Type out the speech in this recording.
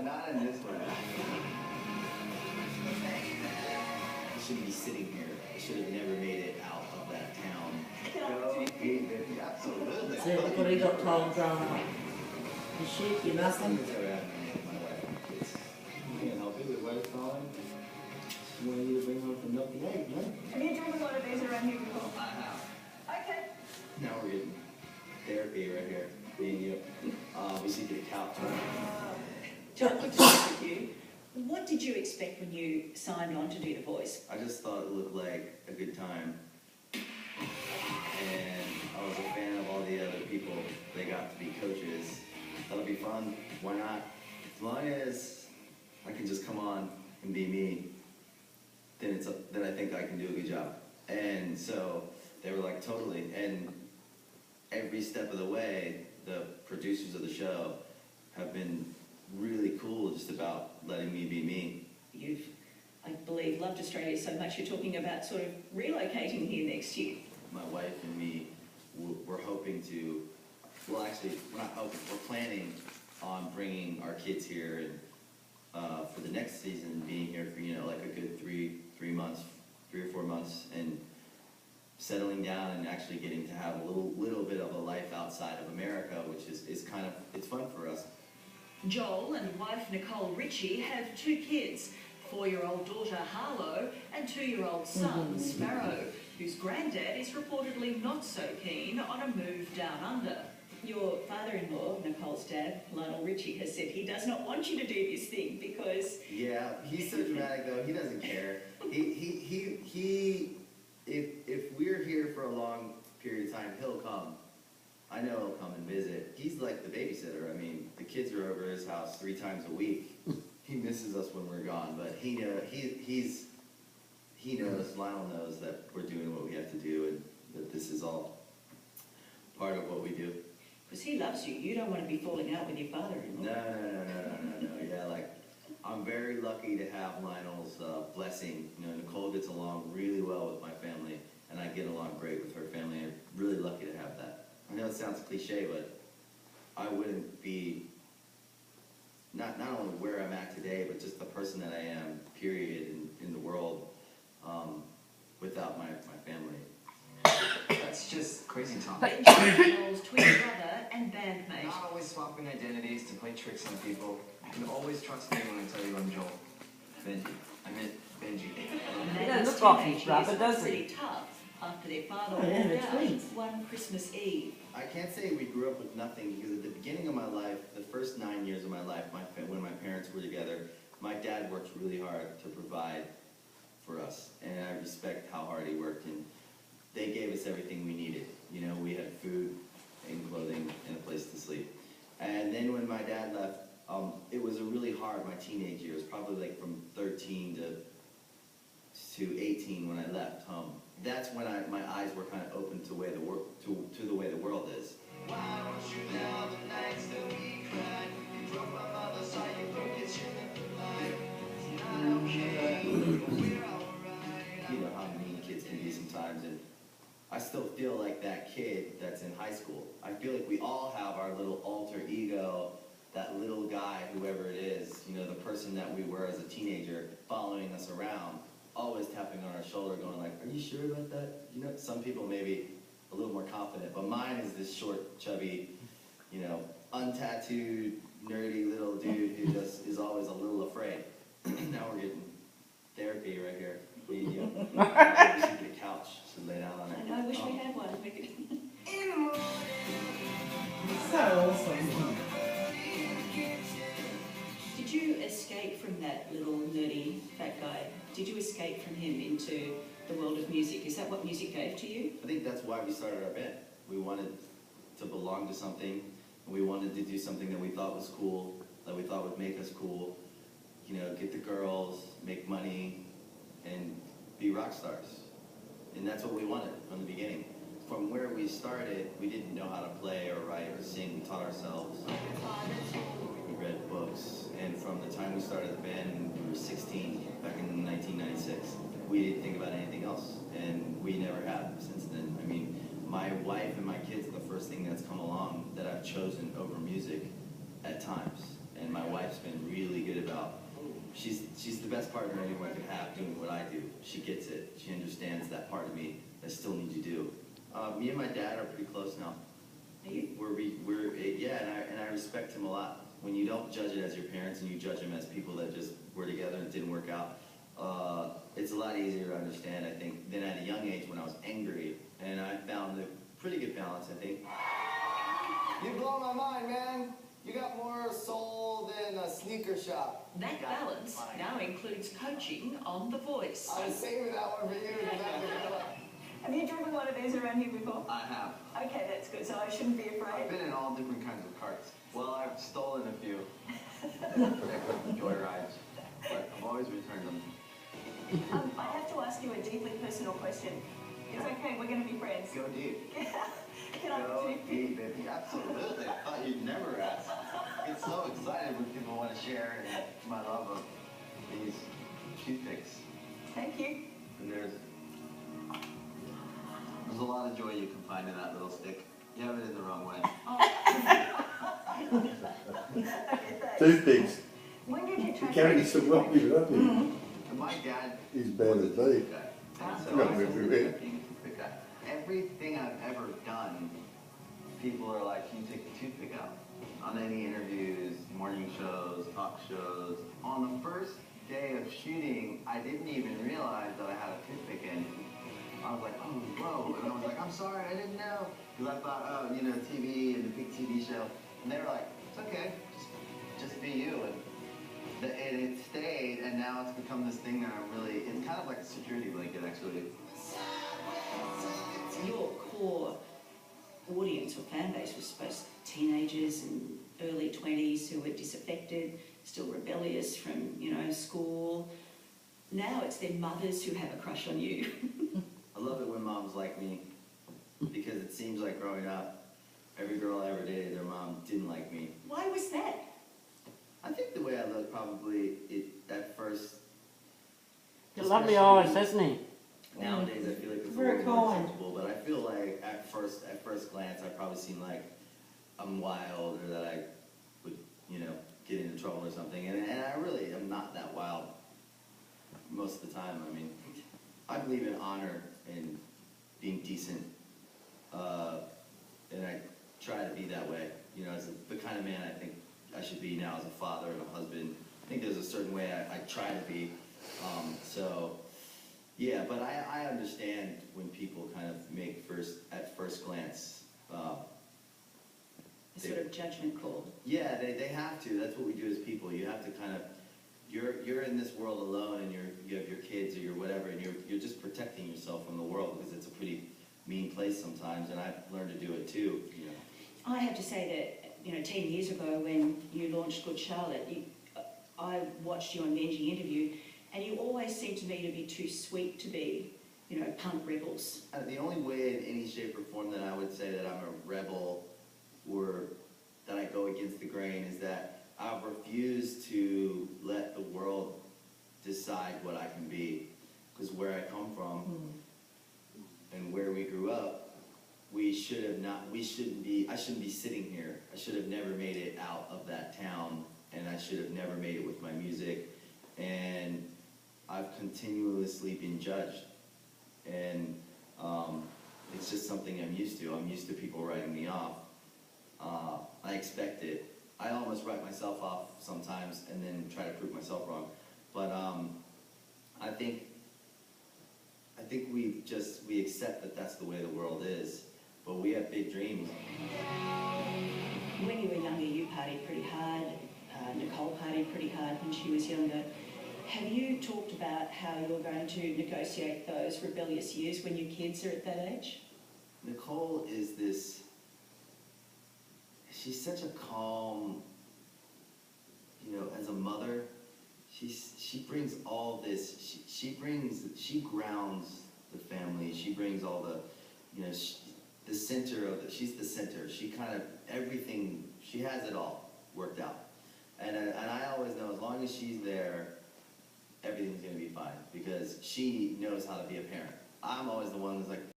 Not in this one. I shouldn't be sitting here. I should have never made it out of that town. Go, absolutely. So everybody got told, you shoot, you nothing. You can't help it with what it's calling. She wanted you to bring home some milky eggs, man. Have you drank a lot of these around here before? I have. Okay. Now we're getting therapy right here. Me and you. We should get a couch. John, good to speak with you. What did you expect when you signed on to do The Voice? I just thought it looked like a good time. And I was a fan of all the other people that got to be coaches. That'll be fun. Why not? As long as I can just come on and be me, then I think I can do a good job. And so they were like, totally. And every step of the way, the producers of the show have been really cool just about letting me be me. You've, I believe, loved Australia so much you're talking about sort of relocating here next year. My wife and me, we're hoping to, well actually, we're not hoping, we're planning on bringing our kids here and for the next season, being here for, you know, like a good 3 or 4 months, and settling down and actually getting to have a little bit of a life outside of America, which is kind of, it's fun for us. Joel and wife Nicole Ritchie have 2 kids, 4-year-old daughter Harlow and 2-year-old son Sparrow, whose granddad is reportedly not so keen on a move down under. Your father-in-law, Nicole's dad, Lionel Ritchie, has said he does not want you to do this thing because... Yeah, he's so dramatic though, he doesn't care. If we're here for a long period of time, he'll come. I know he'll come and visit. He's like the babysitter. I mean, the kids are over his house 3 times a week. He misses us when we're gone, but he knows, Lionel knows that we're doing what we have to do and that this is all part of what we do. Because he loves you. You don't want to be falling out with your father-in-law. No. Yeah, like, I'm very lucky to have Lionel's blessing. You know, Nicole gets along really well with my family, and I get along great with her family. I'm really lucky to have that. I know it sounds cliche, but I wouldn't be, not only where I'm at today, but just the person that I am, period, in the world, without my family. That's just crazy talk. Joel's twin brother and bandmate. Not always swapping identities to play tricks on people. You can always trust me when I tell you I'm Joel. Benji. I meant Benji. He doesn't look like his brother, does he? Pretty tough after their father Oh, yeah, walked they're out twins. one Christmas Eve. I can't say we grew up with nothing, because at the beginning of my life, the first 9 years of my life, when my parents were together, my dad worked really hard to provide for us, and I respect how hard he worked, and they gave us everything we needed. You know, we had food and clothing and a place to sleep. And then when my dad left, it was a really hard, my teenage years, probably like from 13 to 18 when I left home. That's when my eyes were kind of open to the way the world is. Why don't you tell the nights that we cried? You broke my mother's heart, you broke your chin at the light. It's not okay, but we're alright. You know how mean kids can be sometimes, and I still feel like that kid that's in high school. I feel like we all have our little alter ego, that little guy, whoever it is, you know, the person that we were as a teenager, following us around, always tapping on our shoulder, going like, are you sure about that? You know, some people maybe a little more confident, but mine is this short, chubby, you know, untattooed, nerdy little dude who just is always a little afraid. Now we're getting therapy right here. We should get a couch, should lay down on it. I know, I wish we had one. We could... In the morning, So awesome. Did you escape from that little nerdy fat guy? Did you escape from him into the world of music? Is that what music gave to you? I think that's why we started our band. We wanted to belong to something, and we wanted to do something that we thought was cool, that we thought would make us cool. You know, get the girls, make money, and be rock stars. And that's what we wanted from the beginning. From where we started, we didn't know how to play or write or sing. We taught ourselves. We read books. And from the time we started the band, we were 16, back in 1996. We didn't think about anything else. And we never have since then. I mean, my wife and my kids are the first thing that's come along that I've chosen over music at times. And my wife's been really good about. She's the best partner anyone could have doing what I do. She gets it. She understands that part of me that I still need to do. Me and my dad are pretty close now. Are you? Yeah, and I respect him a lot. When you don't judge it as your parents and you judge them as people that just were together and it didn't work out, it's a lot easier to understand, I think, than at a young age when I was angry. And I found a pretty good balance, I think. You blow my mind, man. You got more soul than a sneaker shop. That balance now includes coaching on The Voice. I was saving that one for you. Have you driven one of these around here before? I have. Okay, that's good, so I shouldn't be I've afraid. been in all different kinds of carts. Well, I've stolen a few. Joyrides. But I've always returned them. I have to ask you a deeply personal question. It's okay, we're going to be friends. Go deep. Can I Go toothpick? deep, baby. Absolutely. I thought you'd never ask. I get so excited when people want to share my love of these toothpicks. Thank you. And there's a lot of joy you can find in that little stick. You have it in the wrong way. Okay, thanks. Toothpicks. When did you You train? carry some rubbish, don't you? And my dad He's bad was a as toothpick they. guy. And so No, I we're- being a toothpick guy. Everything I've ever done, people are like, can you take the toothpick out? On any interviews, morning shows, talk shows. On the first day of shooting, I didn't even realize that I had a toothpick in. I was like, oh, whoa. And I was like, I'm sorry, I didn't know. Because I thought, oh, you know, TV and the big TV show. And they were like, it's okay, just be you. And it stayed, and now it's become this thing that I'm really, it's kind of like a security blanket, actually. Your core audience or fan base was supposed teenagers and early 20s who were disaffected, still rebellious from, school. Now it's their mothers who have a crush on you. I love it when moms like me, because it seems like growing up, every girl I ever dated, their mom didn't like me. Why was that? I think the way I look probably, at first... Got lovely eyes, hasn't he? Nowadays, I feel like it's a Very little more kind. acceptable, but I feel like at first glance, I probably seem like I'm wild or that I would, get into trouble or something. And I really am not that wild most of the time. I mean, I believe in honor and being decent, and I try to be that way. As the kind of man I think I should be now as a father and a husband. I think there's a certain way I try to be. Yeah, but I understand when people kind of make at first glance. A sort of judgment call. Yeah, they have to. That's what we do as people. You have to kind of, you're in this world alone, and you have your kids or your whatever, and you're just protecting yourself from the world because it's a pretty mean place sometimes, and I've learned to do it too. I have to say that, 10 years ago when you launched Good Charlotte, I watched you on Benji interview, and you always seemed to me to be too sweet to be, punk rebels. The only way in any shape or form that I would say that I'm a rebel or that I go against the grain is that I refuse to let the world decide what I can be. Because where I come from and where we grew up, I shouldn't be sitting here. I should have never made it out of that town, and I should have never made it with my music. And I've continuously been judged. And it's just something I'm used to. I'm used to people writing me off. I expect it. I almost write myself off sometimes and then try to prove myself wrong. But I think we accept that that's the way the world is. But we have big dreams. When you were younger, you partied pretty hard. Nicole partied pretty hard when she was younger. Have you talked about how you're going to negotiate those rebellious years when your kids are at that age? Nicole is she's such a calm, as a mother, she brings all this, she grounds the family, she brings all the, the center of it, she's the center, she kind of, everything, she has it all worked out. And I always know as long as she's there, everything's going to be fine because she knows how to be a parent. I'm always the one that's like,